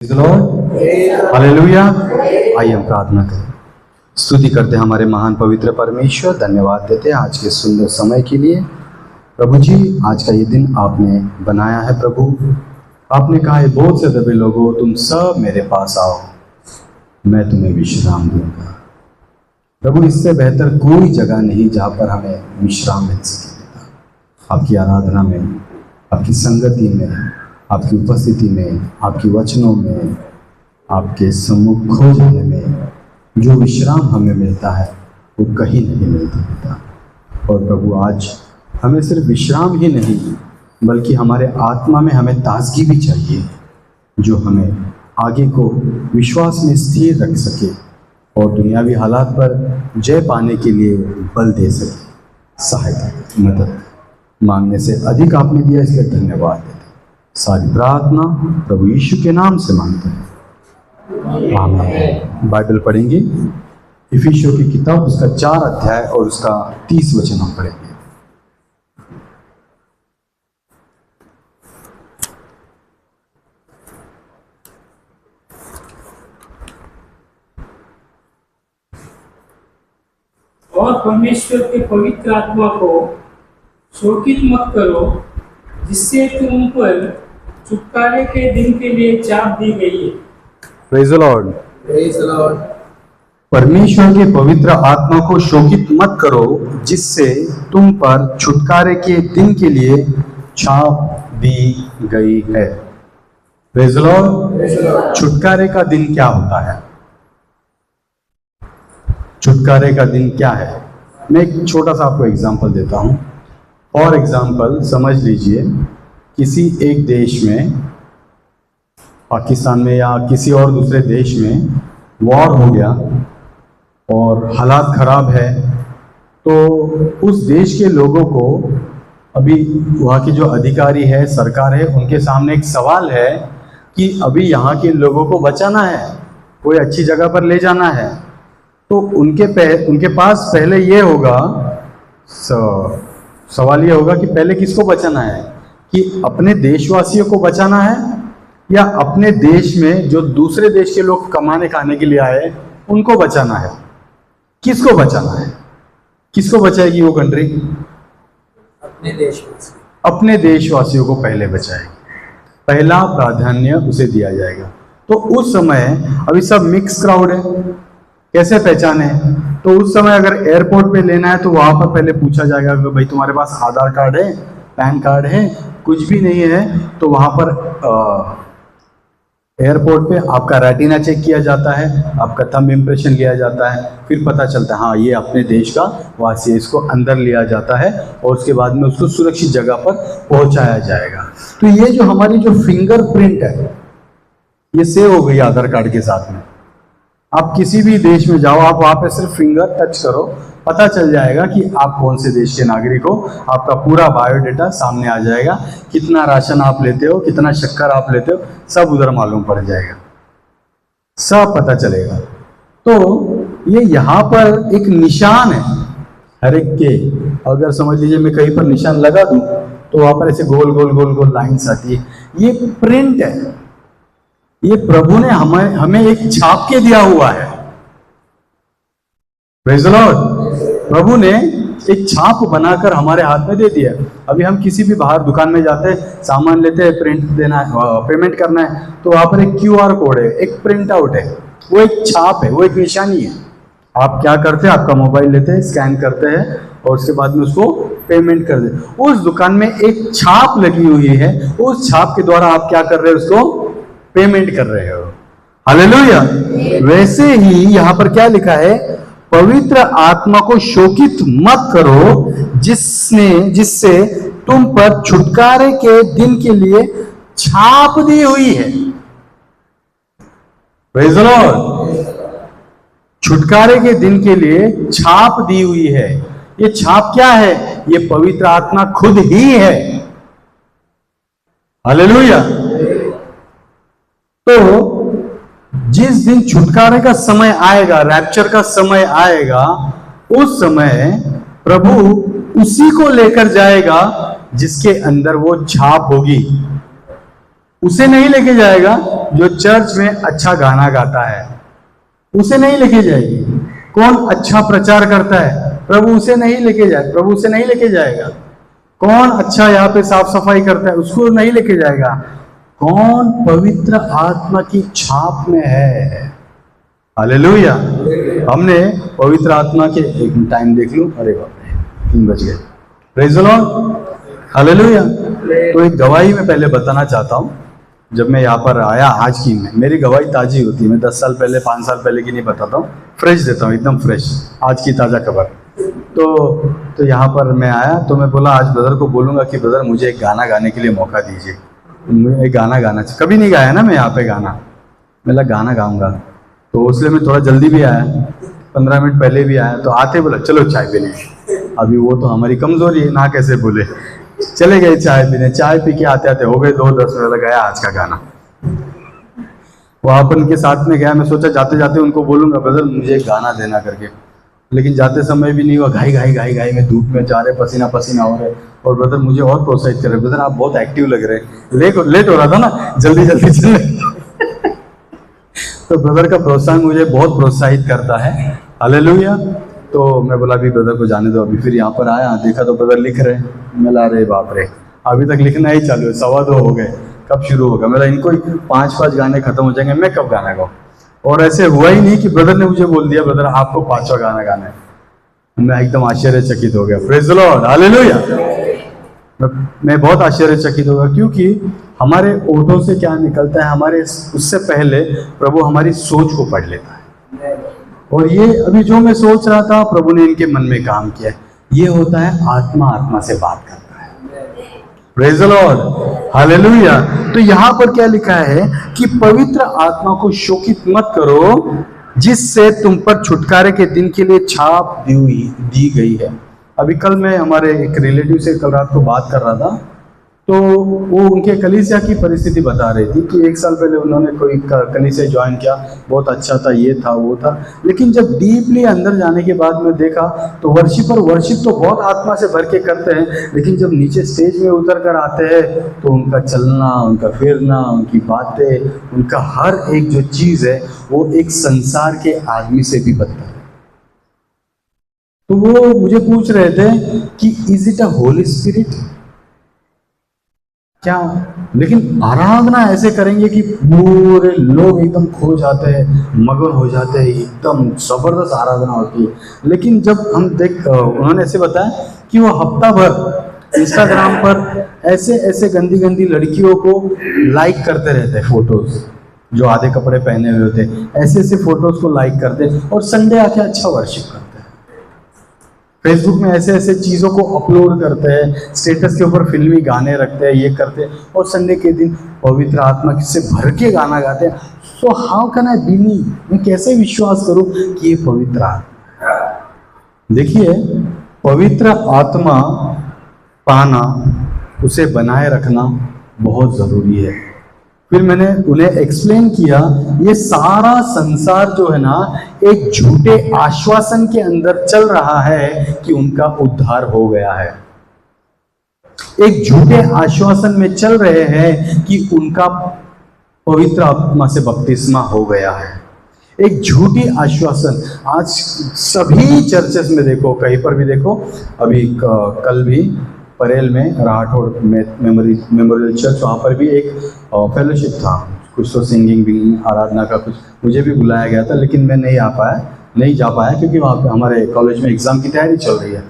Hallelujah. आइए हम प्रार्थना करें। स्तुति करते हैं हमारे महान पवित्र परमेश्वर, धन्यवाद देते हैं आज के सुंदर समय के लिए। प्रभु जी, आज का ये दिन आपने बनाया है। प्रभु, आपने कहा है बहुत से दबे लोगों, तुम सब मेरे पास आओ, मैं तुम्हें विश्राम दूंगा। प्रभु, इससे बेहतर कोई जगह नहीं जहाँ पर हमें विश्राम मिल सके। आपकी आराधना में, आपकी संगति में, आपकी उपस्थिति में, आपकी वचनों में, आपके सम्मुख खो जाने में जो विश्राम हमें मिलता है वो कहीं नहीं मिलता। और प्रभु, आज हमें सिर्फ विश्राम ही नहीं बल्कि हमारे आत्मा में हमें ताजगी भी चाहिए, जो हमें आगे को विश्वास में स्थिर रख सके और दुनियावी हालात पर जय पाने के लिए बल दे सके। सहायता मदद मांगने से अधिक आपने दिया, इसलिए धन्यवाद देते। सारी प्रार्थना प्रभु यीशु के नाम से मांगते हैं, आमीन। बाइबल पढ़ेंगे, इफिसियों की किताब, उसका 4 अध्याय और उसका 30 वचन हम पढ़ेंगे। और परमेश्वर के पवित्र आत्मा को शोकित मत करो, जिससे तुम पर छुटकारे के दिन के लिए चाप दी गई है। Praise the Lord. Praise the Lord. परमेश्वर के पवित्र आत्मा को शोकित मत करो, जिससे तुम पर छुटकारे के दिन के लिए छाप दी गई है। Praise the Lord. छुटकारे का दिन क्या होता है? छुटकारे का दिन क्या है? मैं एक छोटा सा आपको एग्जांपल देता हूँ। फॉर एग्जांपल समझ लीजिए, किसी एक देश में, पाकिस्तान में या किसी और दूसरे देश में वॉर हो गया और हालात ख़राब है, तो उस देश के लोगों को, अभी वहाँ की जो अधिकारी है, सरकार है, उनके सामने एक सवाल है कि अभी यहाँ के लोगों को बचाना है, कोई अच्छी जगह पर ले जाना है। तो उनके पास पहले ये होगा, सवाल ये होगा कि पहले किसको बचाना है, कि अपने देशवासियों को बचाना है या अपने देश में जो दूसरे देश के लोग कमाने खाने के लिए आए उनको बचाना है। किसको बचाना है? किसको बचाएगी वो कंट्री? अपने देशवासी। अपने देशवासियों को पहले बचाएगी, पहला प्राधान्य उसे दिया जाएगा। तो उस समय अभी सब मिक्स क्राउड है, कैसे पहचाने? तो उस समय अगर एयरपोर्ट पे लेना है तो वहां पर पहले पूछा जाएगा कि भाई तुम्हारे पास आधार कार्ड है, पैन कार्ड है? कुछ भी नहीं है तो वहां पर एयरपोर्ट पे आपका रेटिना चेक किया जाता है, आपका थंब इम्प्रेशन लिया जाता है, फिर पता चलता है हाँ ये अपने देश का वासी है। इसको अंदर लिया जाता है और उसके बाद में उसको सुरक्षित जगह पर पहुंचाया जाएगा। तो ये जो हमारी जो फिंगरप्रिंट है, ये सेव हो गई आधार कार्ड के साथ में। आप किसी भी देश में जाओ, आप वहां पे सिर्फ फिंगर टच करो, पता चल जाएगा कि आप कौन से देश के नागरिक हो। आपका पूरा बायोडेटा सामने आ जाएगा, कितना राशन आप लेते हो, कितना शक्कर आप लेते हो, सब उधर मालूम पड़ जाएगा, सब पता चलेगा। तो ये यहाँ पर एक निशान है हर एक के। अगर समझ लीजिए मैं कहीं पर निशान लगा दूं तो वहां पर ऐसे गोल गोल गोल गोल लाइन्स आती है, ये प्रिंट है। ये प्रभु ने हमें एक छाप के दिया हुआ है। Praise the Lord. प्रभु ने एक छाप बनाकर हमारे हाथ में दे दिया। अभी हम किसी भी बाहर दुकान में जाते हैं, सामान लेते हैं, प्रिंट देना है, पेमेंट करना है, तो वहां पर एक QR कोड है, एक प्रिंट आउट है, वो एक छाप है, वो एक निशानी है। आप क्या करते हैं? आपका मोबाइल लेते हैं, स्कैन करते हैं और उसके बाद में उसको पेमेंट कर देते। उस दुकान में एक छाप लगी हुई है, उस छाप के द्वारा आप क्या कर रहे हो? उसको पेमेंट कर रहे हो। हालेलुया। वैसे ही यहां पर क्या लिखा है? पवित्र आत्मा को शोकित मत करो, जिससे तुम पर छुटकारे के दिन के लिए छाप दी हुई है। Praise the Lord. छुटकारे के दिन के लिए छाप दी हुई है। ये छाप क्या है? ये पवित्र आत्मा खुद ही है। हालेलुया। तो जिस दिन छुटकारे का समय आएगा, रैप्चर का समय आएगा, उस समय प्रभु उसी को लेकर जाएगा जिसके अंदर वो छाप होगी। उसे नहीं लेके जाएगा जो चर्च में अच्छा गाना गाता है, उसे नहीं लेके जाएगी। कौन अच्छा प्रचार करता है, प्रभु उसे नहीं लेके जाए, प्रभु उसे नहीं लेके जाएगा। कौन अच्छा यहाँ पे साफ सफाई करता है, उसको नहीं लेके जाएगा। कौन पवित्र आत्मा की छाप में है। हालेलुया। हमने पवित्र आत्मा के, एक टाइम देख लूं, अरे बाप रे 3 बज गए। Praise the Lord, hallelujah. तो एक गवाही मैं पहले बताना चाहता हूँ। जब मैं यहाँ पर आया, आज की मेरी गवाही ताजी होती है। मैं 10 साल पहले 5 साल पहले की नहीं बताता हूँ, फ्रेश देता हूँ, एकदम फ्रेश, आज की ताज़ा खबर। तो यहाँ पर मैं आया तो मैं बोला आज ब्रदर को बोलूँगा कि ब्रदर मुझे एक गाना गाने के लिए मौका दीजिए, मुझे एक गाना गाना चाहिए। कभी नहीं गाया ना मैं यहाँ पे गाना, मैं गाना गाऊंगा। तो इसलिए मैं थोड़ा जल्दी भी आया, 15 मिनट पहले भी आया। तो आते बोला चलो चाय पीने। अभी वो तो हमारी कमजोरी है ना, कैसे बोले। चले गए चाय पीने, चाय पी के आते आते हो गए 2:10 बजे, गया आज का गाना। वहाँ पर उनके साथ में गया, मैं सोचा जाते जाते उनको बोलूंगा ब्रदर मुझे एक गाना देना करके, लेकिन जाते समय भी नहीं हुआ। घाई में धूप में जा रहे, पसीना पसीना हो रहे, और ब्रदर मुझे और प्रोत्साहित कर रहे, ब्रदर आप बहुत एक्टिव लग रहे हैं। लेट हो रहा था ना, जल्दी चलने तो ब्रदर का प्रोत्साहन मुझे बहुत प्रोत्साहित करता है। हालेलुया। तो मैं बोला अभी ब्रदर को जाने दो। अभी फिर यहाँ पर आया, देखा तो ब्रदर लिख रहे। मैं ला रहे बाप रे, अभी तक लिखना ही चालू है, 2:15 हो गए, कब शुरू होगा। मेरा इनको 5 गाने खत्म हो जाएंगे, मैं कब गाना गाऊँ। और ऐसे हुआ ही नहीं कि ब्रदर ने मुझे बोल दिया ब्रदर आपको 5वां गाना गाना है। मैं एकदम आश्चर्यचकित हो गया। Praise the Lord, hallelujah. मैं बहुत आश्चर्यचकित होगा, क्योंकि हमारे ओठों से क्या निकलता है, हमारे उससे पहले प्रभु हमारी सोच को पढ़ लेता है। और ये अभी जो मैं सोच रहा था, प्रभु ने इनके मन में काम किया। ये होता है आत्मा से बात करता है। Praise the Lord, hallelujah. तो यहाँ पर क्या लिखा है कि पवित्र आत्मा को शोकित मत करो, जिससे तुम पर छुटकारे के दिन के लिए छाप दी गई है। अभी कल मैं हमारे एक रिलेटिव से कल रात को बात कर रहा था, तो वो उनके कलीसिया की परिस्थिति बता रही थी कि 1 साल पहले उन्होंने कोई कलीसिया ज्वाइन किया, बहुत अच्छा था, ये था वो था, लेकिन जब डीपली अंदर जाने के बाद में देखा तो वर्शिप तो बहुत आत्मा से भर के करते हैं, लेकिन जब नीचे स्टेज में उतर कर आते हैं तो उनका चलना, उनका फिरना, उनकी बातें, उनका हर एक जो चीज़ है वो एक संसार के आदमी से भी बदतर है। तो वो मुझे पूछ रहे थे कि is it a Holi spirit, क्या, लेकिन आराधना ऐसे करेंगे कि पूरे लोग एकदम खो जाते हैं, मगन हो जाते हैं, एकदम जबरदस्त आराधना होती है। लेकिन जब हम उन्होंने ऐसे बताया कि वो हफ्ता भर इंस्टाग्राम पर ऐसे गंदी गंदी लड़कियों को लाइक करते रहते हैं, फोटोज जो आधे कपड़े पहने हुए होते, ऐसे फोटोज को लाइक करते, और संडे आके अच्छा वर्शिप करते हैं। फेसबुक में ऐसे चीज़ों को अपलोड करते हैं, स्टेटस के ऊपर फिल्मी गाने रखते हैं, ये करते हैं, और संडे के दिन पवित्र आत्मा से भर के गाना गाते हैं। So how can I believe, मैं कैसे विश्वास करूं कि ये पवित्र आत्मा। देखिए, पवित्र आत्मा पाना, उसे बनाए रखना बहुत ज़रूरी है। फिर मैंने उन्हें एक्सप्लेन किया, ये सारा संसार जो है ना, एक झूठे आश्वासन के अंदर चल रहा है कि उनका उद्धार हो गया है। एक झूठे आश्वासन में चल रहे हैं कि उनका पवित्र आत्मा से बपतिस्मा हो गया है। एक झूठी आश्वासन आज सभी चर्चेस में देखो, कहीं पर भी देखो। अभी कल भी परेल में राठौड़ मेमोरियल चर्च, वहाँ पर भी एक फेलोशिप था, कुछ तो सिंगिंग भी, आराधना का कुछ, मुझे भी बुलाया गया था, लेकिन मैं नहीं जा पाया क्योंकि वहाँ पे हमारे कॉलेज में एग्ज़ाम की तैयारी चल रही है।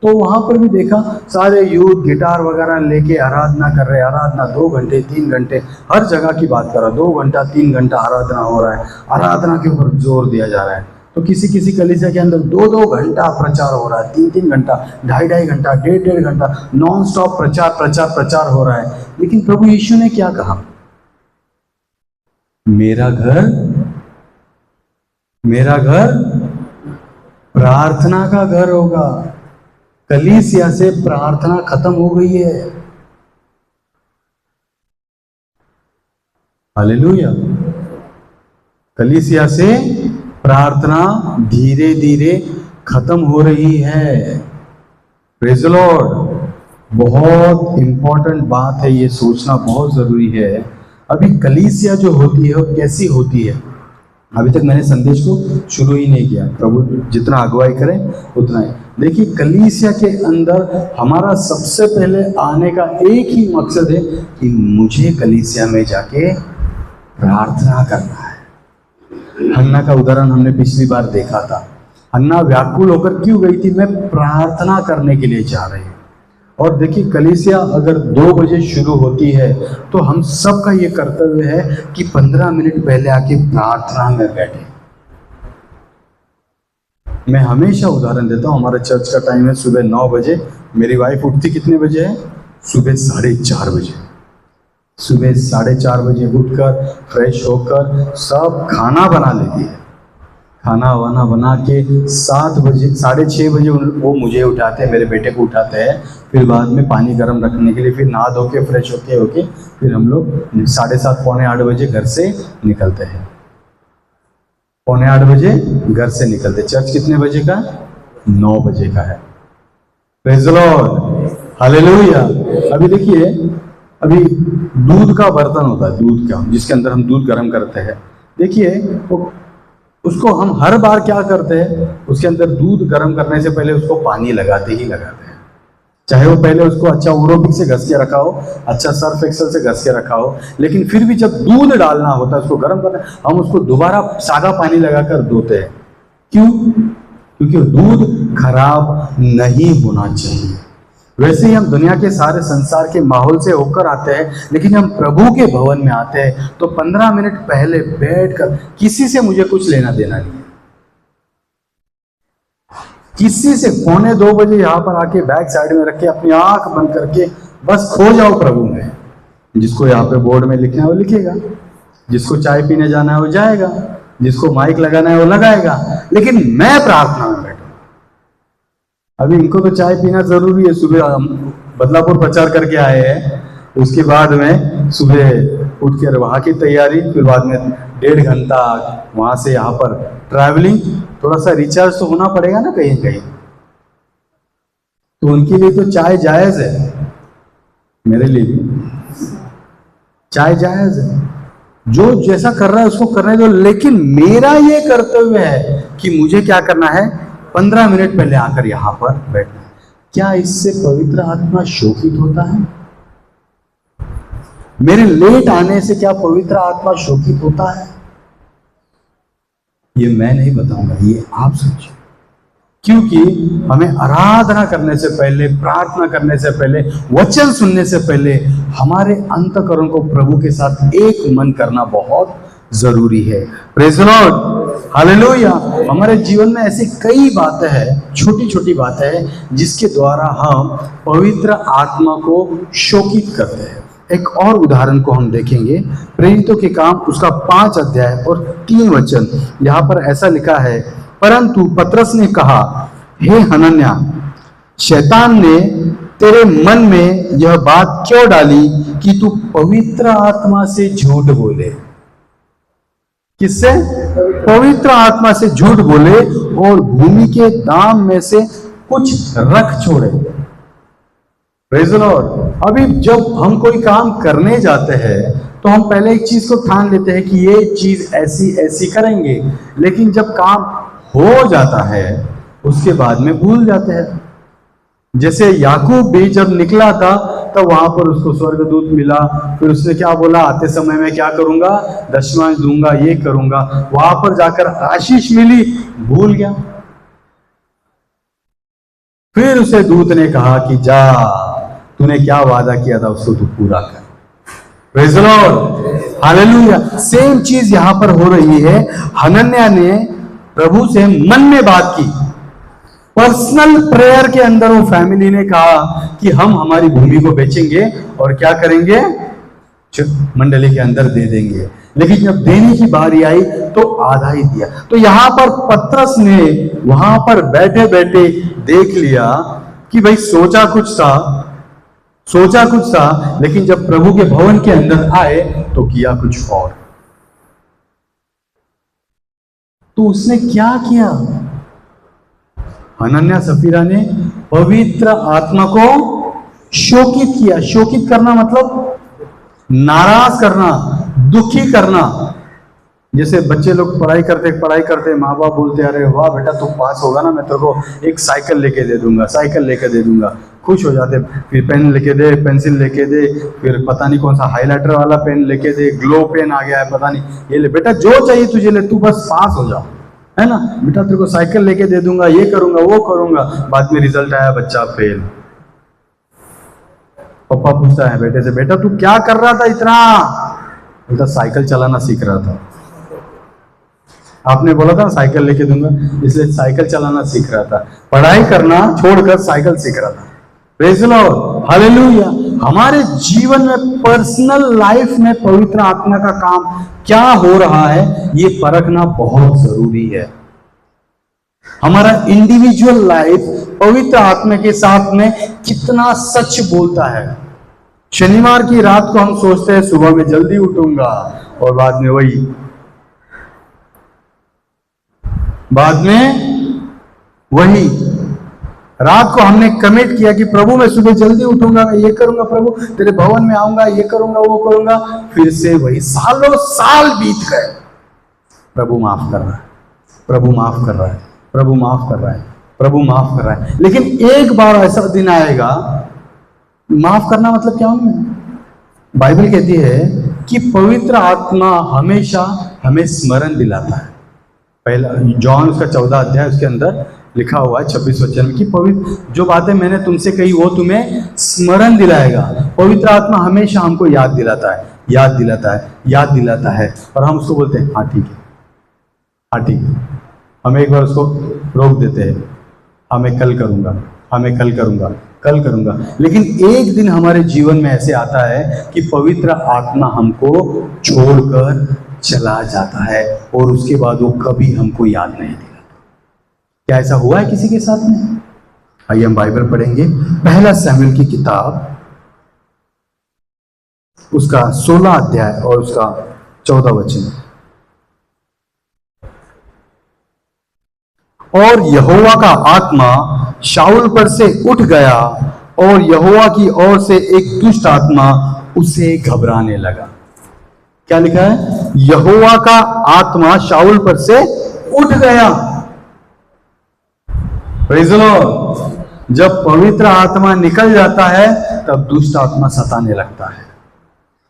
तो वहाँ पर भी देखा सारे यूथ गिटार वगैरह लेके आराधना कर रहे हैं। आराधना 2 घंटे 3 घंटे, हर जगह की बात कर रहा, 2 घंटा 3 घंटा आराधना हो रहा है, आराधना के ऊपर जोर दिया जा रहा है। तो किसी कलीसिया के अंदर 2-2 घंटा प्रचार हो रहा है, 3-3 घंटा, 2.5 घंटा, 1.5 घंटा नॉन स्टॉप प्रचार हो रहा है। लेकिन प्रभु यीशु ने क्या कहा, मेरा घर प्रार्थना का घर होगा। कलीसिया से प्रार्थना खत्म हो गई है। हालेलुया। कलीसिया से प्रार्थना धीरे धीरे खत्म हो रही है। Praise the Lord. बहुत इंपॉर्टेंट बात है, ये सोचना बहुत जरूरी है। अभी कलीसिया जो होती है वो कैसी होती है, अभी तक मैंने संदेश को शुरू ही नहीं किया, प्रभु जितना अगुवाई करें उतना ही। देखिए कलीसिया के अंदर हमारा सबसे पहले आने का एक ही मकसद है कि मुझे कलीसिया में जाके प्रार्थना करना है। हन्ना का उदाहरण हमने पिछली बार देखा था। हन्ना व्याकुल होकर क्यों गई थी? मैं प्रार्थना करने के लिए जा रही हूँ। और देखिए कलीसिया अगर 2 बजे शुरू होती है तो हम सब का ये कर्तव्य है कि 15 मिनट पहले आके प्रार्थना में बैठे। मैं हमेशा उदाहरण देता हूँ, हमारा चर्च का टाइम है सुबह 9 बजे। मेरी वाइफ उठती कितने बजे है? सुबह 4:30 बजे। सुबह 4:30 बजे उठकर फ्रेश होकर सब खाना बना लेती है। खाना वाना बना के 7 बजे 6:30 बजे वो मुझे उठाते हैं, मेरे बेटे को उठाते हैं। फिर बाद में पानी गर्म रखने के लिए फिर नहा धो के फ्रेश होके फिर हम लोग 7:30 पौने 8 बजे घर से निकलते हैं। पौने 8 बजे घर से निकलते। चर्च कितने बजे का? 9 बजे का है। Praise the Lord, hallelujah. अभी देखिए, अभी दूध का बर्तन होता है, दूध का, जिसके अंदर हम दूध गर्म करते हैं। देखिए वो उसको हम हर बार क्या करते हैं, उसके अंदर दूध गर्म करने से पहले उसको पानी लगाते ही लगाते हैं। चाहे वो पहले उसको अच्छा ओरोबिक से घस के रखा हो, अच्छा सर्फ एक्सेल से घस के रखा हो, लेकिन फिर भी जब दूध डालना होता है, उसको गर्म करना, हम उसको दोबारा सादा पानी लगाकर धोते हैं। क्यों? क्योंकि दूध खराब नहीं होना चाहिए। वैसे ही हम दुनिया के सारे संसार के माहौल से होकर आते हैं, लेकिन हम प्रभु के भवन में आते हैं तो 15 मिनट पहले बैठकर, किसी से मुझे कुछ लेना देना नहीं है, किसी से। पौने 2 बजे यहाँ पर आके बैक साइड में रख के अपनी आंख बंद करके बस खो जाओ प्रभु में। जिसको यहाँ पे बोर्ड में लिखना है वो लिखेगा, जिसको चाय पीने जाना है वो जाएगा, जिसको माइक लगाना है वो लगाएगा, लेकिन मैं प्रार्थना में बैठूं। अभी इनको तो चाय पीना जरूरी है, सुबह बदलापुर प्रचार करके आए हैं, उसके बाद में सुबह उठ कर वहाँ की तैयारी, फिर बाद में 1.5 घंटा वहाँ से यहाँ पर ट्रैवलिंग, थोड़ा सा रिचार्ज तो होना पड़ेगा ना कहीं कहीं। तो उनके लिए तो चाय जायज है, मेरे लिए भी चाय जायज है। जो जैसा कर रहा है उसको करने दो, लेकिन मेरा ये कर्तव्य है कि मुझे क्या करना है, 15 मिनट पहले आकर यहां पर बैठना। क्या इससे पवित्र आत्मा शोकित होता है? मेरे लेट आने से क्या पवित्र आत्मा शोकित होता है? ये मैं नहीं बताऊंगा, ये आप सोचिए। क्योंकि हमें आराधना करने से पहले, प्रार्थना करने से पहले, वचन सुनने से पहले हमारे अंतःकरण को प्रभु के साथ एक मन करना बहुत जरूरी है। Praise the Lord, hallelujah. हमारे जीवन में ऐसी कई बातें हैं, छोटी छोटी बातें हैं, जिसके द्वारा हम पवित्र आत्मा को शोकित करते हैं। एक और उदाहरण को हम देखेंगे, प्रेरितों के काम उसका 5 अध्याय और 3 वचन। यहाँ पर ऐसा लिखा है, परंतु पतरस ने कहा, हे हनन्या, शैतान ने तेरे मन में यह बात क्यों डाली कि तू पवित्र आत्मा से झूठ बोले? किससे? पवित्र आत्मा से झूठ बोले और भूमि के दाम में से कुछ रख छोड़े। Praise the Lord. अभी जब हम कोई काम करने जाते हैं तो हम पहले एक चीज को ठान लेते हैं कि ये चीज ऐसी ऐसी करेंगे, लेकिन जब काम हो जाता है उसके बाद में भूल जाते हैं। जैसे याकूब भी जब निकला था तब वहां पर उसको स्वर्गदूत मिला, फिर उसने क्या बोला, आते समय मैं क्या करूंगा, दशमांश दूंगा, ये करूंगा। वहां पर जाकर आशीष मिली, भूल गया। फिर उसे दूत ने कहा कि जा, तूने क्या वादा किया था उसको तू पूरा कर। Praise the Lord, hallelujah. Same चीज यहां पर हो रही है। हनन्या ने प्रभु से मन में बात की, पर्सनल प्रेयर के अंदर वो फैमिली ने कहा कि हम हमारी भूमि को बेचेंगे और क्या करेंगे, मंडली के अंदर दे देंगे। लेकिन जब देने की बारी आई तो आधा ही दिया। तो यहां पर पतरस ने वहां पर बैठे बैठे देख लिया कि भाई सोचा कुछ था, लेकिन जब प्रभु के भवन के अंदर आए तो किया कुछ और। तो उसने क्या किया? हनन्या सफीरा ने पवित्र आत्मा को शोकित किया। शोकित करना मतलब नाराज करना, दुखी करना। जैसे बच्चे लोग पढ़ाई करते माँ बाप बोलते अरे वाह बेटा तू पास होगा ना, मैं तेरे को एक साइकिल लेके दे दूंगा, खुश हो जाते। फिर पेन लेके दे, पेंसिल लेके दे, फिर पता नहीं कौन सा हाइलाइटर वाला पेन लेके दे, ग्लो पेन आ गया है पता नहीं, ये ले बेटा जो चाहिए तुझे ले, तू बस पास हो जा, है ना बेटा, तेरे को साइकिल लेके दे दूंगा, ये करूंगा वो करूंगा। बाद में रिजल्ट आया बच्चा फेल। पापा पूछता है बेटे से, बेटा तू क्या कर रहा था इतना? बोलता साइकिल चलाना सीख रहा था। आपने बोला था साइकिल लेके दूंगा, इसलिए साइकिल चलाना सीख रहा था, पढ़ाई करना छोड़कर साइकिल सीख रहा था। Praise the Lord, hallelujah. हमारे जीवन में पर्सनल लाइफ में पवित्र आत्मा का काम क्या हो रहा है ये परखना बहुत जरूरी है। हमारा इंडिविजुअल लाइफ पवित्र आत्मा के साथ में कितना सच बोलता है। शनिवार की रात को हम सोचते हैं सुबह में जल्दी उठूंगा, और बाद में वही रात को हमने कमिट किया कि प्रभु मैं सुबह जल्दी उठूंगा, मैं ये करूंगा, प्रभु तेरे भवन में आऊंगा, ये करूंगा वो करूंगा, फिर से वही सालों साल बीत गए। प्रभु माफ कर रहा है, प्रभु माफ कर रहा है, प्रभु माफ कर रहा है, प्रभु माफ कर रहा है। लेकिन एक बार ऐसा दिन आएगा, माफ करना मतलब क्या है? बाइबल कहती है कि पवित्र आत्मा हमेशा हमें स्मरण दिलाता है। पहला जॉन उसका 14 अध्याय उसके अंदर लिखा हुआ है 26 वचन में कि पवित्र जो बातें मैंने तुमसे कही वो तुम्हें स्मरण दिलाएगा। पवित्र आत्मा हमेशा हमको याद दिलाता है, याद दिलाता है, याद दिलाता है, और हम उसको बोलते हैं हाँ ठीक है, हाँ ठीक है। हम एक बार उसको रोक देते हैं, हाँ मैं कल करूंगा, हाँ मैं कल करूंगा, कल करूंगा। लेकिन एक दिन हमारे जीवन में ऐसे आता है कि पवित्र आत्मा हमको छोड़कर चला जाता है, और उसके बाद वो कभी हमको याद नहीं दिलाता। क्या ऐसा हुआ है किसी के साथ में? आइए हम बाइबल पढ़ेंगे, पहला शमूएल की किताब उसका 16 अध्याय और उसका 14 वचन। और यहोवा का आत्मा शाऊल पर से उठ गया, और यहोवा की ओर से एक दुष्ट आत्मा उसे घबराने लगा। क्या लिखा है? यहोवा का आत्मा शाऊल पर से उठ गया। Praise the Lord. जब पवित्र आत्मा निकल जाता है तब दुष्ट आत्मा सताने लगता है,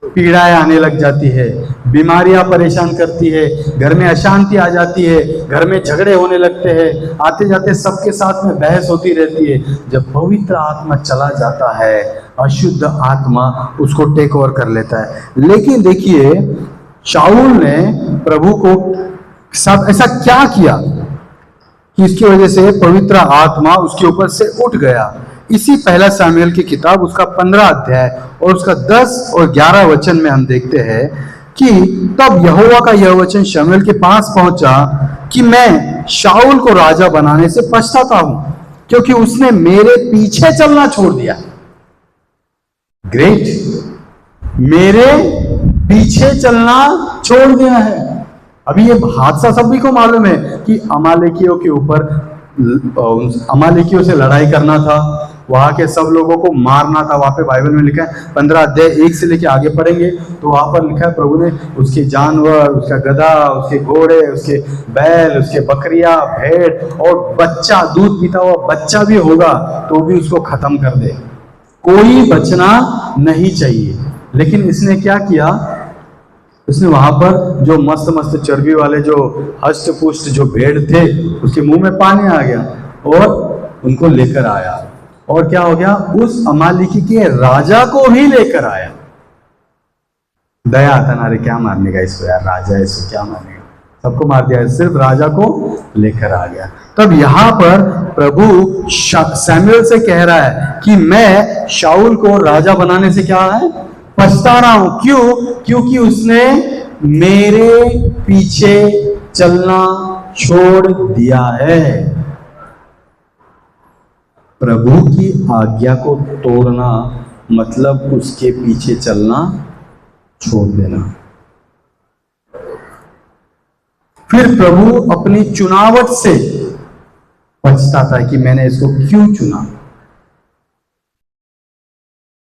पीड़ाएं आने लग जाती है, बीमारियां परेशान करती है, घर में अशांति आ जाती है, घर में झगड़े होने लगते हैं, आते जाते सबके साथ में बहस होती रहती है। जब पवित्र आत्मा चला जाता है अशुद्ध आत्मा उसको टेक ओवर कर लेता है। लेकिन देखिए शाऊल ने प्रभु को साथ ऐसा क्या किया कि इसकी वजह से पवित्र आत्मा उसके ऊपर से उठ गया। इसी पहला शमूएल की किताब उसका 15 अध्याय और उसका 10 और 11 वचन में हम देखते हैं कि तब यहोवा का यह वचन शमूएल के पास पहुंचा कि मैं शाऊल को राजा बनाने से पछताता हूं, क्योंकि उसने मेरे पीछे चलना छोड़ दिया। ग्रेट, मेरे पीछे चलना छोड़ दिया है। अभी ये हादसा सभी को मालूम है कि अमालेकियों के ऊपर, अमालेकियों से लड़ाई करना था, वहां के सब लोगों को मारना था। वहां पे बाइबल में लिखा है 15 अध्याय 1 से लेके आगे पढ़ेंगे तो वहां पर लिखा है प्रभु ने उसके जानवर, उसका गधा, उसके घोड़े, उसके बैल, उसके बकरियां, भेड़ और बच्चा, दूध पीता हुआ बच्चा भी होगा तो भी उसको खत्म कर दे, कोई बचना नहीं चाहिए। लेकिन इसने क्या किया? उसने वहां पर जो मस्त मस्त चर्बी वाले जो हष्ट पुष्ट जो भेड़ थे उसके मुंह में पानी आ गया और उनको लेकर आया, और क्या हो गया? उस अमालेकी के राजा को भी लेकर आया। दया आता ना, अरे क्या मारने का इसको यार, राजा है इसको क्या मारने का, सबको मार दिया, सिर्फ राजा को लेकर आ गया। तब यहां पर प्रभु शमूएल से कह रहा है कि मैं शाऊल को राजा बनाने से क्या है? पछता रहा हूं। क्यों? क्योंकि उसने मेरे पीछे चलना छोड़ दिया है। प्रभु की आज्ञा को तोड़ना मतलब उसके पीछे चलना छोड़ देना। फिर प्रभु अपनी चुनावट से पछताता है कि मैंने इसको क्यों चुना,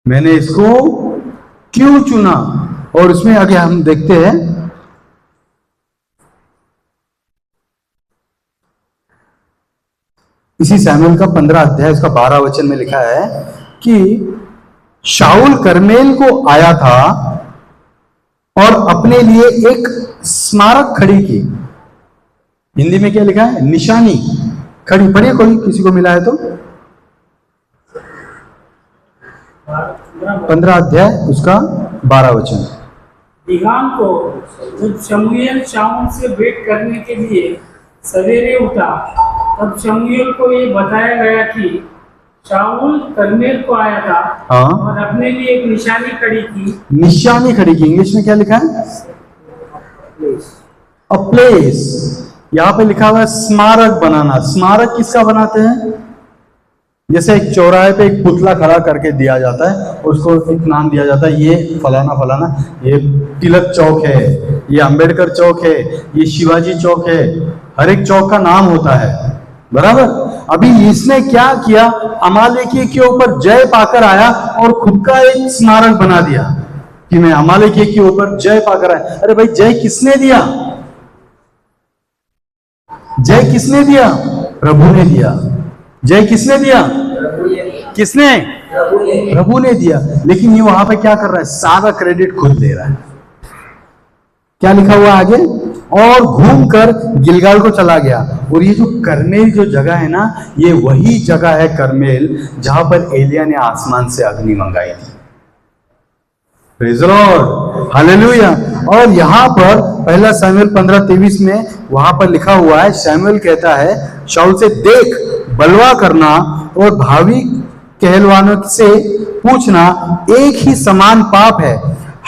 मैंने इसको क्यों चुना। और उसमें आगे हम देखते हैं इसी सैमुएल का 15 अध्याय उसका 12 वचन में लिखा है कि शाऊल कर्मेल को आया था और अपने लिए एक स्मारक खड़ी की। हिंदी में क्या लिखा है? निशानी खड़ी। पढ़िए, कोई किसी को मिला है तो 15 अध्याय उसका 12 वचन। बिहान को जब शमूएल शाऊल से भेंट करने के लिए सवेरे उठा, तब शमूएल को ये बताया गया कि शाऊल कर्मेल को आया था हाँ। और अपने लिए एक निशानी खड़ी की। निशानी खड़ी की, इंग्लिश में क्या लिखा है? A place. यहां पे लिखा हुआ है स्मारक बनाना। स्मारक किसका बनाते हैं? जैसे एक चौराहे पे एक पुतला खड़ा करके दिया जाता है, उसको एक नाम दिया जाता है, ये फलाना फलाना, ये तिलक चौक है, ये अंबेडकर चौक है, ये शिवाजी चौक है। हर एक चौक का नाम होता है, बराबर। अभी इसने क्या किया? अमालेकी के ऊपर जय पाकर आया और खुद का एक स्मारक बना दिया कि मैं अमालेकी के ऊपर जय पाकर आया। अरे भाई, जय किसने दिया? जय किसने दिया? प्रभु ने दिया। जय किसने दिया? किसने? प्रभु ने दिया। लेकिन ये वहां पे क्या कर रहा है? सारा क्रेडिट खुद ले रहा है। क्या लिखा हुआ आगे? और घूमकर गिलगाल को चला गया। और ये जो कर्मेल जो जगह है ना, ये वही जगह है कर्मेल जहां पर एलिया ने आसमान से अग्नि मंगाई थी। Praise the Lord, hallelujah. और यहाँ पर पहला शमूएल 15:23 में वहां पर लिखा हुआ है, शमूएल कहता है शाऊल से, देख, बलवा करना और भावी कहलवानों से पूछना एक ही समान पाप है।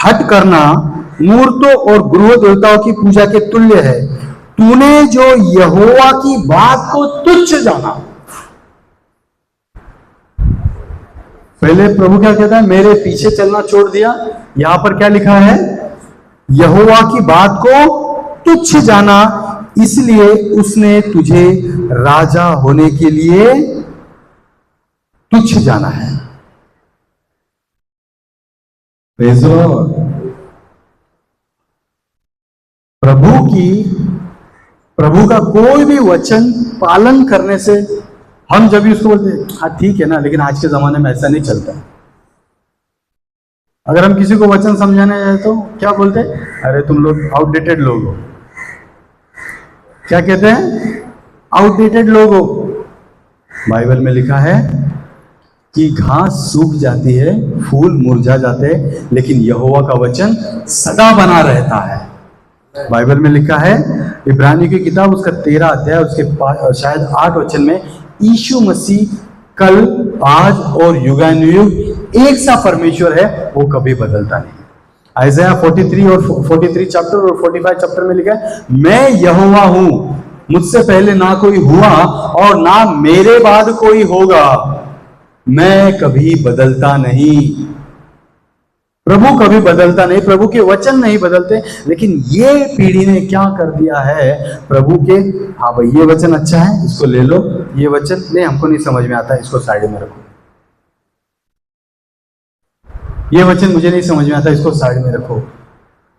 हट करना मूर्तों और गृह देवताओं की पूजा के तुल्य है। तूने जो यहोवा की बात को तुच्छ जाना। पहले प्रभु क्या कहता है? मेरे पीछे चलना छोड़ दिया। यहां पर क्या लिखा है? यहोवा की बात को तुच्छ जाना, इसलिए उसने तुझे राजा होने के लिए तुच्छ जाना है। Praise the Lord. प्रभु का कोई भी वचन पालन करने से हम जब भी उसको बोलते हैं हाँ ठीक है ना, लेकिन आज के जमाने में ऐसा नहीं चलता। अगर हम किसी को वचन समझाने जाए तो क्या बोलते हैं? अरे तुम लोग आउटडेटेड लोग हो। क्या कहते हैं? आउटडेटेड लोग हो। बाइबल में लिखा है कि घास सूख जाती है, फूल मुरझा जाते हैं, लेकिन यहोवा का वचन सदा बना रहता है। बाइबल में लिखा है, इब्रानी की किताब उसका 13 अध्याय उसके शायद 8 वचन में, यीशु मसीह कल, आज और युगानुयुग एक सा परमेश्वर है, वो कभी बदलता नहीं। आइज़ाया 43 चैप्टर और 45 चैप्टर में लिखा है, मैं यहोवा हूं, मुझसे पहले ना कोई हुआ और ना मेरे बाद कोई होगा, मैं कभी बदलता नहीं। प्रभु कभी बदलता नहीं, प्रभु के वचन नहीं बदलते। लेकिन ये पीढ़ी ने क्या कर दिया है? प्रभु के, हाँ भाई ये वचन अच्छा है, इसको ले लो, ये वचन नहीं हमको नहीं समझ में आता, इसको साइड में रखो। ये वचन मुझे नहीं समझ में आता, इसको साइड में रखो।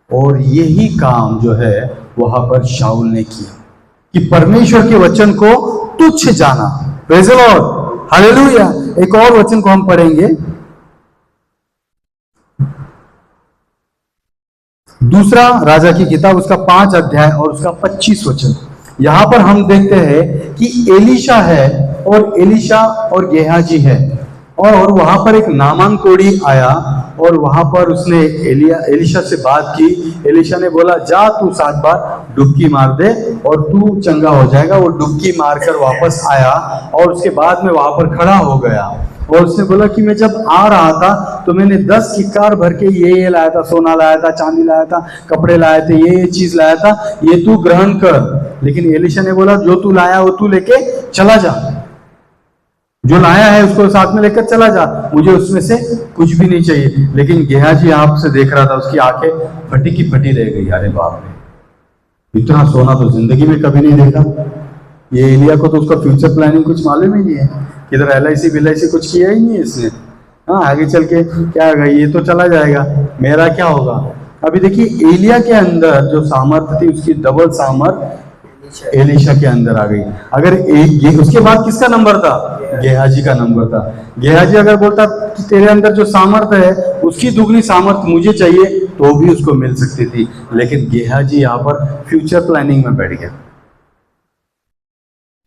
और यही काम जो है वहां पर शाऊल ने किया कि परमेश्वर के वचन को तुच्छ जाना। Praise the Lord, hallelujah. एक और वचन को हम पढ़ेंगे, दूसरा राजा की किताब उसका 5 अध्याय और उसका 25 वचन। यहां पर हम देखते हैं कि एलीशा है और एलीशा और गेहाजी है, और वहां पर एक नामान कोढ़ी आया और वहां पर उसने एलीशा से बात की। एलीशा ने बोला, जा तू 7 बार डुबकी मार दे और तू चंगा हो जाएगा। वो डुबकी मारकर वापस आया और उसके बाद में वहां पर खड़ा हो गया और उसने बोला कि मैं जब आ रहा था तो मैंने 10 किक्कार भर के ये लाया था, सोना लाया था, चांदी लाया था, कपड़े लाए थे, ये चीज लाया था, ये तू ग्रहण कर। लेकिन एलीशा ने बोला, जो तू लाया वो तू लेके चला जा, जो लाया है उसको साथ में लेकर चला जा, मुझे उसमें से कुछ भी नहीं चाहिए। लेकिन गेहाजी आपसे देख रहा था, उसकी आंखें फटी की फटी रह गई। अरे बाप रे, इतना सोना तो जिंदगी में कभी नहीं देखा। ये एलिया को तो उसका फ्यूचर प्लानिंग कुछ मालूम ही नहीं है, किधर LIC कुछ किया ही नहीं है इसने। हाँ, आगे चल के क्या होगा, ये तो चला जाएगा, मेरा क्या होगा। अभी देखिए एलिया के अंदर जो सामर्थ थी उसकी डबल सामर्थ एलीशा के अंदर आ गई। अगर एक उसके बाद किसका नंबर था? गेहाजी का नंबर था। गेहाजी अगर बोलता कि तेरे अंदर जो सामर्थ है उसकी दुगनी सामर्थ मुझे चाहिए तो भी उसको मिल सकती थी, लेकिन गेहाजी यहाँ पर फ्यूचर प्लानिंग में बैठ गया।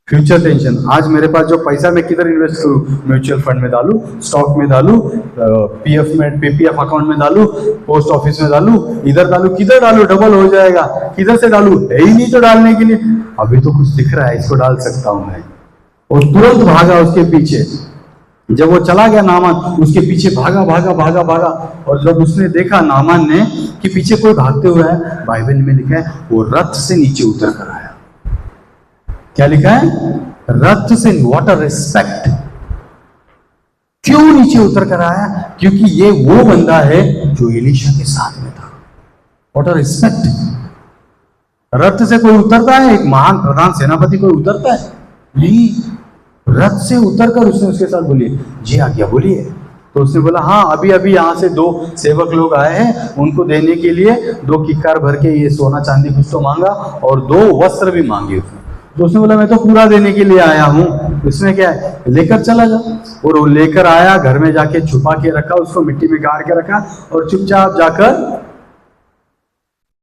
फ्यूचर टेंशन, आज मेरे पास जो पैसा मैं किधर इन्वेस्ट करूं? म्यूचुअल फंड में डालूं, स्टॉक में डालूं, पीएफ में पीपीएफ अकाउंट में डालूं, पोस्ट ऑफिस में डालूं, इधर डालूं, किधर डालूं? डबल हो जाएगा, किधर से डालूं? है ही नहीं तो डालने के लिए। अभी तो कुछ दिख रहा है, इसको डाल सकता हूं मैं। और तुरंत भागा उसके पीछे। जब वो चला गया नामान, उसके पीछे भागा भागा भागा भागा, और जब उसने देखा नामान ने कि पीछे कोई भागते हुए है, बाइबल में लिखा है वो रथ से नीचे उतर कर आया। क्या लिखा है? रथ से। What a respect! क्यों नीचे उतर कर आया? क्योंकि ये वो बंदा है जो एलीशा के साथ में था। What a respect! रथ से कोई उतरता है? एक महान प्रधान सेनापति कोई उतरता है? नहीं, रथ से उतरकर उसने उसके साथ बोली, जी आज्ञा बोलिए। तो उसने बोला, हाँ अभी अभी यहाँ से 2 सेवक लोग आए हैं, उनको देने के लिए 2 किक्कार भर के ये सोना चांदी कुछ तो मांगा और 2 वस्त्र भी मांगे उसने। तो उसने बोला मैं तो पूरा देने के लिए आया हूँ, इसमें क्या है, लेकर चला जा। और वो लेकर आया, घर में जाके छुपा के रखा, उसको मिट्टी में गाड़ के रखा और चुपचाप जाकर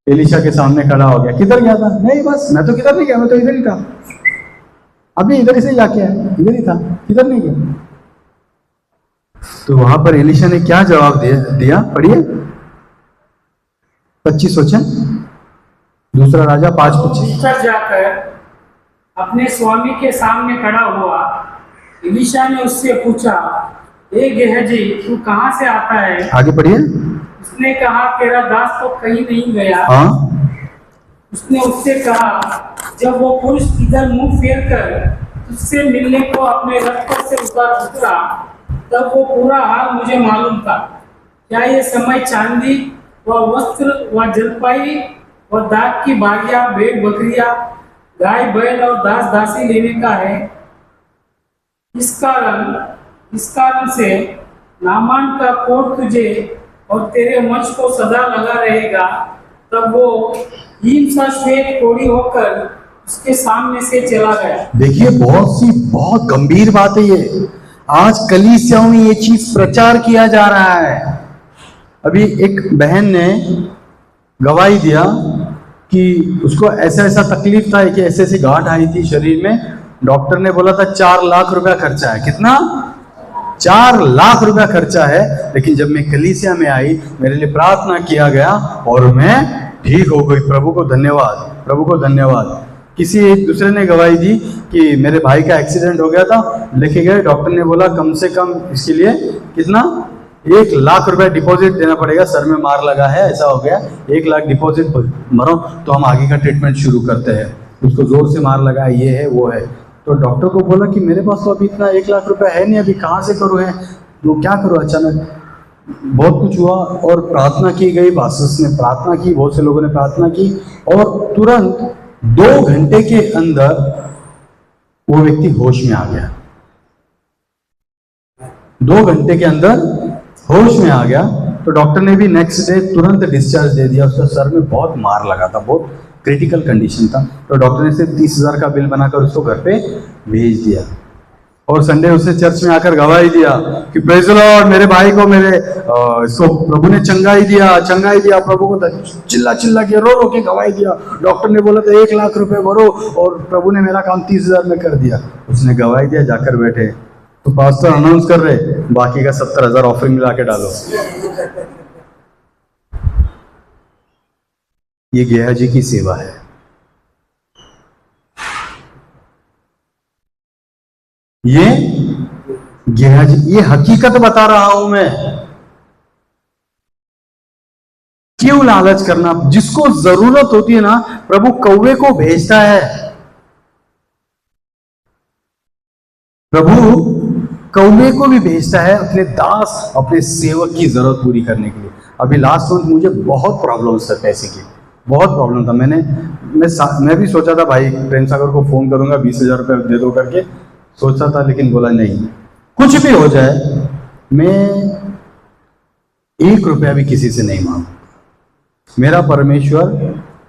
एलीशा के सामने खड़ा हो गया। किधर गया था? नहीं बस मैं तो किधर नहीं गया, मैं तो इधर ही था, अभी इधर से जाके आया, इधर ही था, किधर नहीं गया। तो वहां पर एलीशा ने क्या जवाब दिया? पढ़िए 25 वचन, दूसरा राजा 5:25। जाकर अपने स्वामी के सामने खड़ा हुआ। एलीशा ने उससे पूछा, ए गेहजी, तू कहाँ से आता है? आगे पढ़िए। उसने कहा, तेरा दास तो कहीं नहीं गया। हाँ। उसने उससे कहा, जब वो पुरुष इधर मुंह फेर कर तुझसे मिलने को अपने रथ पर से उतरा, तब वो पूरा हाल मुझे मालूम था। क्या ये समय चांदी व वस्त्र व जलपाई व दाग की बागिया, भेड़ बकरियां, गाय बैल और दास दासी लेने का है? इस कारण से नामान का कोट तुझे और तेरे मंच को सदा लगा रहेगा। तब वो हिंसा श्वेत कोड़ी होकर उसके सामने से चला गया। देखिए बहुत गंभीर बात है ये। आज कलीसियाओं में ये चीज प्रचार किया जा रहा है। अभी एक बहन ने गवाही दिया कि उसको ऐसा ऐसा तकलीफ था कि ऐसे ऐसी गांठ आई थी शरीर में, डॉक्टर ने बोला था 4 लाख रुपया खर्चा है। कितना? 4 लाख रुपया खर्चा है। लेकिन जब मैं कलीसिया में आई, मेरे लिए प्रार्थना किया गया और मैं ठीक हो गई। प्रभु को धन्यवाद, प्रभु को धन्यवाद। किसी एक दूसरे ने गवाही दी कि मेरे भाई का एक्सीडेंट हो गया था, लेके गए, डॉक्टर ने बोला कम से कम इसके लिए कितना, 1 लाख रुपया डिपॉजिट देना पड़ेगा, सर में मार लगा है, ऐसा हो गया, 1 लाख डिपॉजिट मरो तो हम आगे का ट्रीटमेंट शुरू करते हैं। उसको जोर से मार लगा है, ये है वो है। तो डॉक्टर को बोला कि मेरे पास तो अभी इतना 1 लाख रुपया है नहीं, अभी कहाँ से करूँ है, तो क्या करूँ। अचानक बहुत कुछ हुआ और प्रार्थना की गई, पास्टर्स ने प्रार्थना की, बहुत से लोगों ने प्रार्थना की और तुरंत 2 घंटे के अंदर वो व्यक्ति होश में आ गया। 2 घंटे के अंदर होश में आ गया। तो डॉक्टर ने भी नेक्स्ट डे तुरंत डिस्चार्ज दे दिया। उसका सर में बहुत मार लगा था, बहुत क्रिटिकल कंडीशन था। तो डॉक्टर ने सिर्फ 30,000 का बिल बनाकर उसको घर पे भेज दिया। और संडे उसने चर्च में आकर गवाही दिया कि प्रेज़ द लॉर्ड, मेरे भाई को इसको प्रभु ने चंगाई दिया, प्रभु को चिल्ला चिल्ला के रो रो के गवाही दिया। डॉक्टर ने बोला था 1 लाख रुपए भरो और प्रभु ने मेरा काम 30,000 में कर दिया। उसने गवाही दिया, जाकर बैठे तो पास्टर अनाउंस कर रहे, बाकी का 70,000 ऑफरिंग मिला के डालो। ये गेहाजी की सेवा है। ये गेहाजी, ये हकीकत बता रहा हूं मैं। क्यों लालच करना? जिसको जरूरत होती है ना, प्रभु कौवे को भेजता है। प्रभु कौवे को भी भेजता है अपने दास, अपने सेवक की जरूरत पूरी करने के लिए। अभी लास्ट मंथ मुझे बहुत प्रॉब्लम था, पैसे की बहुत प्रॉब्लम था। मैं भी सोचा था भाई प्रेम सागर को फोन करूंगा, 20,000 रुपये दे दो करके सोचा था, लेकिन बोला नहीं, कुछ भी हो जाए मैं 1 रुपया भी किसी से नहीं मांगू। मेरा परमेश्वर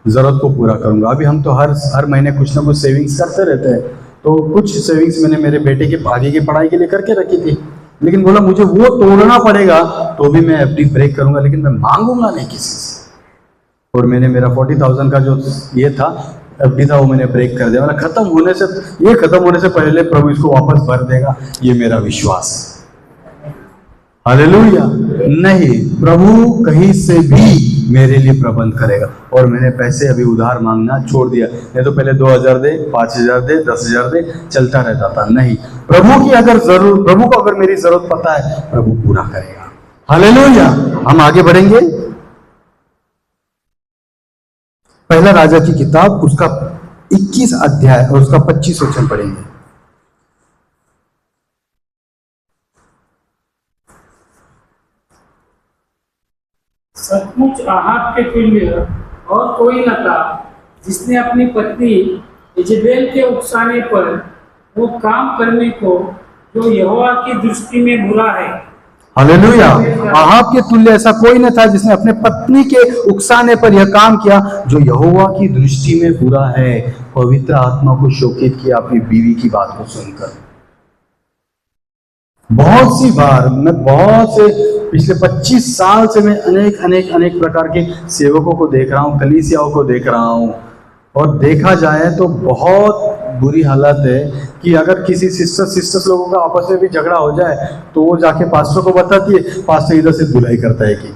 जरूरत को पूरा करूंगा। अभी हम तो हर महीने कुछ ना कुछ सेविंग्स करते रहते हैं, तो कुछ सेविंग्स मैंने मेरे बेटे के आगे की पढ़ाई के लिए करके रखी थी, लेकिन बोला मुझे वो तोड़ना पड़ेगा तो भी मैं एफडी ब्रेक करूंगा, लेकिन मैं मांगूंगा नहीं किसी से। और मैंने मेरा 40,000 का जो ये था एफडी था, वो मैंने ब्रेक कर दिया। मतलब खत्म होने से पहले प्रभु इसको वापस भर देगा, ये मेरा विश्वास है। हालेलुया। नहीं, प्रभु कहीं से भी मेरे लिए प्रबंध करेगा। और मैंने पैसे अभी उधार मांगना छोड़ दिया, नहीं तो पहले 2,000 दे, 5,000 दे, 10,000 दे, चलता रहता था। नहीं, प्रभु को अगर मेरी जरूरत पता है, प्रभु पूरा करेगा। हालेलुया। हम आगे बढ़ेंगे। पहला राजा की किताब उसका 21 अध्याय और उसका 25 वचन पढ़ेंगे। सचमुच आहाब के तुल्य और कोई न था, जिसने अपनी पत्नी इजेबेल के उकसाने पर वो काम करने को जो यहोवा की दृष्टि में बुरा है। हालेलुया। आहाब के तुल्य ऐसा कोई न था जिसने अपने पत्नी के उकसाने पर यह काम किया जो यहोवा की दृष्टि में बुरा है। पवित्र आत्मा को शोकित किया अपनी बीवी की बात को सुनकर। बहुत सी बार पिछले 25 साल से मैं अनेक प्रकार के सेवकों को देख रहा हूँ, कलीसियाओं को देख रहा हूँ, और देखा जाए तो बहुत बुरी हालत है कि अगर किसी सिस्टर्स लोगों का आपस में भी झगड़ा हो जाए तो वो जाके पास्टर को बताती है, पास्टर इधर से धुलाई करता है कि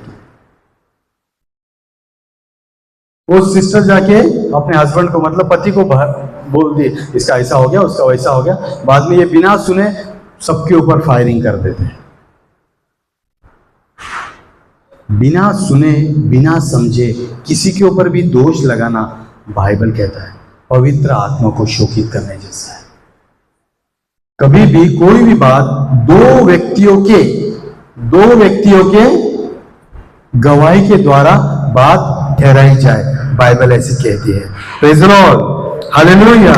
वो सिस्टर जाके अपने हस्बैंड को, मतलब पति को बोल दी इसका ऐसा हो गया, उसका वैसा हो गया। बाद में ये बिना सुने सबके ऊपर फायरिंग कर देते हैं। बिना सुने बिना समझे किसी के ऊपर भी दोष लगाना, बाइबल कहता है, पवित्र आत्मा को शोकित करने जैसा है। कभी भी कोई भी बात दो व्यक्तियों के गवाही के द्वारा बात ठहराई जाए, बाइबल ऐसी कहती है। Praise the Lord. हालेलुया।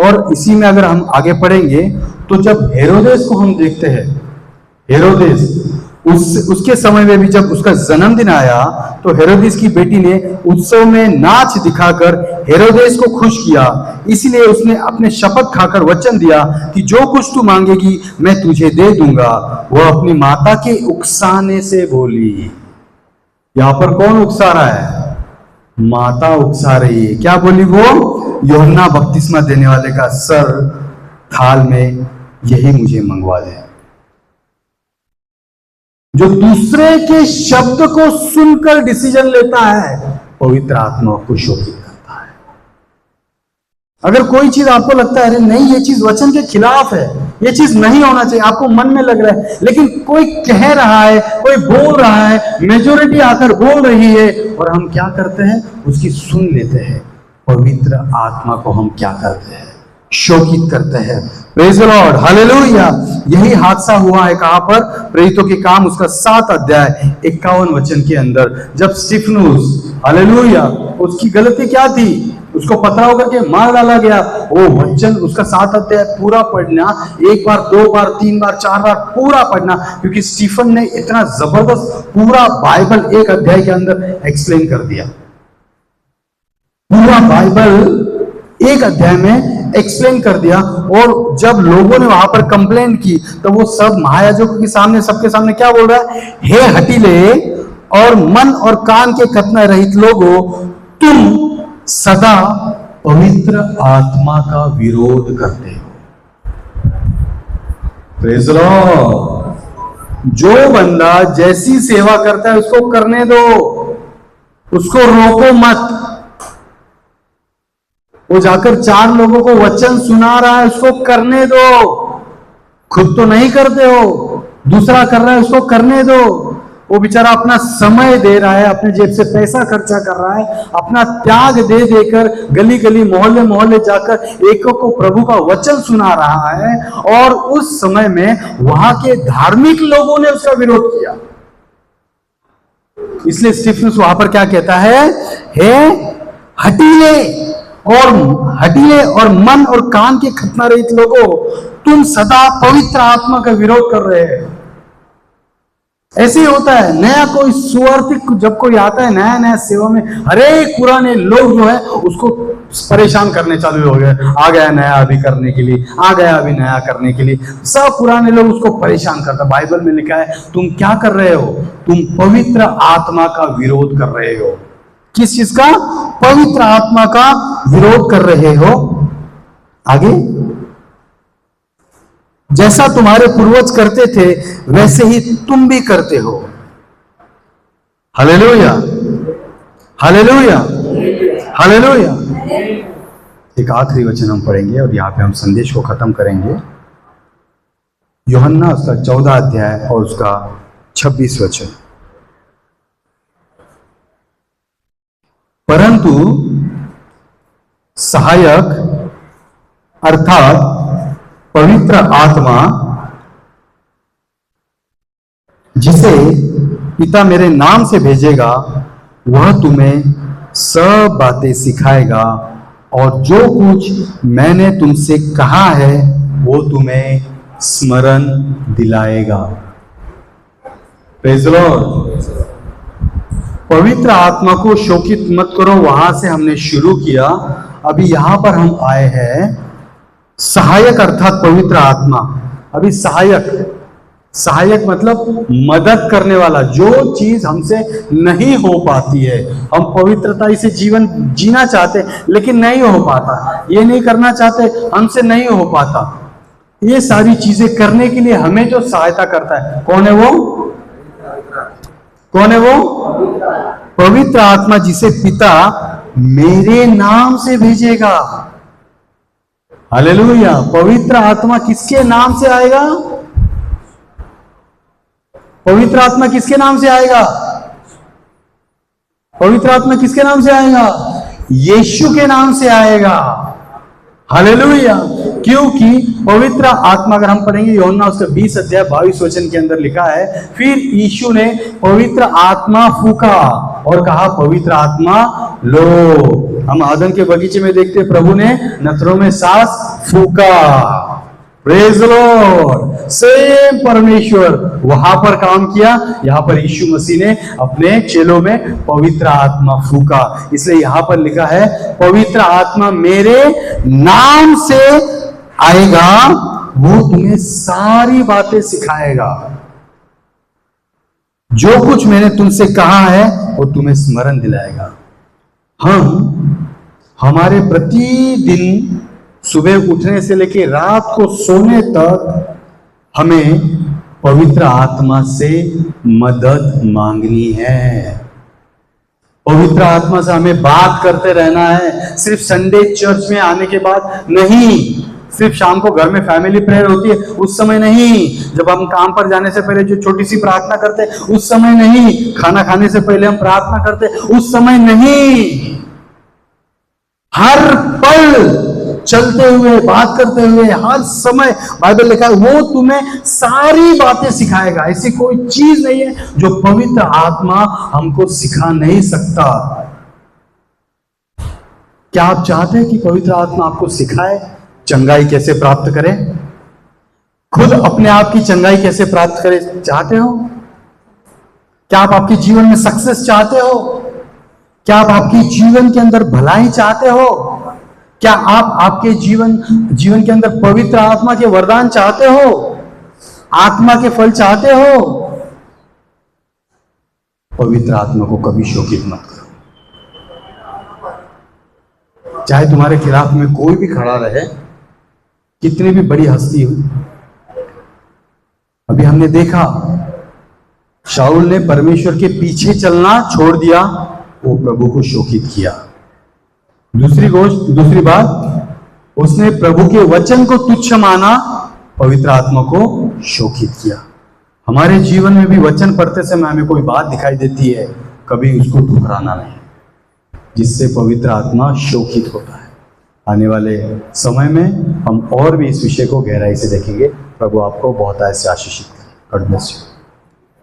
और इसी में अगर हम आगे पढ़ेंगे तो जब हेरोदेस को हम देखते हैं, हेरोदेस उसके समय में भी जब उसका जन्मदिन आया तो हेरोदेस की बेटी ने उत्सव में नाच दिखाकर हेरोदेस को खुश किया। इसलिए उसने अपने शपथ खाकर वचन दिया कि जो कुछ तू मांगेगी मैं तुझे दे दूंगा। वह अपनी माता के उकसाने से बोली। यहां पर कौन उकसा रहा है? माता उकसा रही है। क्या बोली वो? यूहन्ना बपतिस्मा देने वाले का सर थाल में यही मुझे मंगवा दे। जो दूसरे के शब्द को सुनकर डिसीजन लेता है, पवित्र आत्मा को शोकित करता है। अगर कोई चीज आपको लगता है अरे नहीं ये चीज वचन के खिलाफ है, ये चीज नहीं होना चाहिए, आपको मन में लग रहा है, लेकिन कोई कह रहा है, कोई बोल रहा है, मेजोरिटी आकर बोल रही है, और हम क्या करते हैं? उसकी सुन लेते हैं। पवित्र आत्मा को हम क्या करते हैं? शोकित करते हैं। Praise the Lord. हालेलुया। यही हादसा हुआ है कहां पर? प्रेरितों के काम उसका 7 अध्याय 51 वचन के अंदर, जब स्टिफनुस, हालेलुया, उसकी गलती क्या थी? उसको पथराव करके मार डाला गया। वो वचन उसका 7 अध्याय पूरा पढ़ना, 1 बार 2 बार 3 बार 4 बार पूरा पढ़ना, क्योंकि स्टीफन ने इतना जबरदस्त पूरा बाइबल 1 अध्याय के अंदर एक्सप्लेन कर दिया। पूरा बाइबल 1 अध्याय में एक्सप्लेन कर दिया। और जब लोगों ने वहां पर कंप्लेंट की तो वो सब महायाजकों के सामने, सबके सामने क्या बोल रहा है? हे हठीले और मन और कान के खतना रहित लोगों, तुम सदा पवित्र आत्मा का विरोध करते हो। Praise the Lord. जो बंदा जैसी सेवा करता है उसको करने दो, उसको रोको मत। वो जाकर 4 लोगों को वचन सुना रहा है, उसको करने दो। खुद तो नहीं करते हो, दूसरा कर रहा है, उसको करने दो। वो बेचारा अपना समय दे रहा है, अपने जेब से पैसा खर्चा कर रहा है, अपना त्याग दे देकर गली गली मोहल्ले मोहल्ले जाकर एक को प्रभु का वचन सुना रहा है। और उस समय में वहां के धार्मिक लोगों ने उसका विरोध किया। इसलिए स्टीफनुस वहां पर क्या कहता है? हे हठीले और मन और कान के खतना रहित लोगों, तुम सदा पवित्र आत्मा का विरोध कर रहे हैं। ऐसे ही होता है। नया कोई सुवार्थिक जब कोई आता है नया नया सेवा में, हर एक पुराने लोग जो है उसको परेशान करने चालू हो गए, आ गया नया अभी करने के लिए, आ गया अभी नया करने के लिए, सब पुराने लोग उसको परेशान करता। बाइबल में लिखा है तुम क्या कर रहे हो, तुम पवित्र आत्मा का विरोध कर रहे हो। किस चीज का? पवित्र आत्मा का विरोध कर रहे हो। आगे, जैसा तुम्हारे पूर्वज करते थे वैसे ही तुम भी करते हो। Hallelujah, hallelujah, hallelujah. एक आखिरी वचन हम पढ़ेंगे और यहां पे हम संदेश को खत्म करेंगे। यूहन्ना उसका 14 अध्याय और उसका 26 वचन। परंतु सहायक अर्थात पवित्र आत्मा, जिसे पिता मेरे नाम से भेजेगा, वह तुम्हें सब बातें सिखाएगा और जो कुछ मैंने तुमसे कहा है वो तुम्हें स्मरण दिलाएगा। Praise the Lord. पवित्र आत्मा को शोकित मत करो, वहां से हमने शुरू किया। अभी यहां पर हम आए हैं सहायक अर्थात पवित्र आत्मा। अभी सहायक मतलब मदद करने वाला। जो चीज हमसे नहीं हो पाती है, हम पवित्रता से जीवन जीना चाहते लेकिन नहीं हो पाता, ये नहीं करना चाहते, हमसे नहीं हो पाता, ये सारी चीजें करने के लिए हमें जो सहायता करता है, कौन है वो? कौन है वो? पवित्र आत्मा, जिसे पिता मेरे नाम से भेजेगा। हालेलुया। पवित्र आत्मा किसके नाम से आएगा? पवित्र आत्मा किसके नाम से आएगा? पवित्र आत्मा किसके नाम से आएगा? यीशु के नाम से आएगा। हालेलुया। क्योंकि पवित्र आत्मा, अगर हम पढ़ेंगे यूहन्ना उसका 20 अध्याय 22 वचन के अंदर लिखा है, फिर यीशु ने पवित्र आत्मा फूका और कहा पवित्र आत्मा लो। हम आदम के बगीचे में देखते हैं प्रभु ने नथनों में सांस फूका। Praise the Lord. सेम परमेश्वर वहां पर काम किया, यहां पर यीशु मसीह ने अपने चेलों में पवित्र आत्मा फूका। इसलिए यहां पर लिखा है पवित्र आत्मा मेरे नाम से आएगा, वो तुम्हें सारी बातें सिखाएगा, जो कुछ मैंने तुमसे कहा है वो तुम्हें स्मरण दिलाएगा। हमारे प्रतिदिन सुबह उठने से लेकर रात को सोने तक हमें पवित्र आत्मा से मदद मांगनी है। पवित्र आत्मा से हमें बात करते रहना है। सिर्फ संडे चर्च में आने के बाद नहीं, सिर्फ शाम को घर में फैमिली प्रेयर होती है उस समय नहीं, जब हम काम पर जाने से पहले जो छोटी सी प्रार्थना करते हैं उस समय नहीं, खाना खाने से पहले हम प्रार्थना करते हैं उस समय नहीं, हर पल चलते हुए, बात करते हुए, हर समय बाइबल लिखा है वो तुम्हें सारी बातें सिखाएगा। ऐसी कोई चीज नहीं है जो पवित्र आत्मा हमको सिखा नहीं सकता। क्या आप चाहते हैं कि पवित्र आत्मा आपको सिखाए चंगाई कैसे प्राप्त करें, खुद अपने आप की चंगाई कैसे प्राप्त करें? चाहते हो? क्या आप आपके जीवन में सक्सेस चाहते हो? क्या आप आपके जीवन के अंदर भलाई चाहते हो? क्या आप आपके जीवन के अंदर पवित्र आत्मा के वरदान चाहते हो? आत्मा के फल चाहते हो? पवित्र आत्मा को कभी शोकित मत करो। चाहे तुम्हारे खिलाफ में कोई भी खड़ा रहे, कितनी भी बड़ी हस्ती हो। अभी हमने देखा शाऊल ने परमेश्वर के पीछे चलना छोड़ दिया, वो प्रभु को शोकित किया। दूसरी बात, उसने प्रभु के वचन को तुच्छ माना, पवित्र आत्मा को शोकित किया। हमारे जीवन में भी वचन पढ़ते समय हमें कोई बात दिखाई देती है, कभी उसको ठुकराना नहीं, जिससे पवित्र आत्मा शोकित होता है। आने वाले समय में हम और भी इस विषय को गहराई से देखेंगे। प्रभु आपको बहुत ऐसे आशीषित करें। God bless you.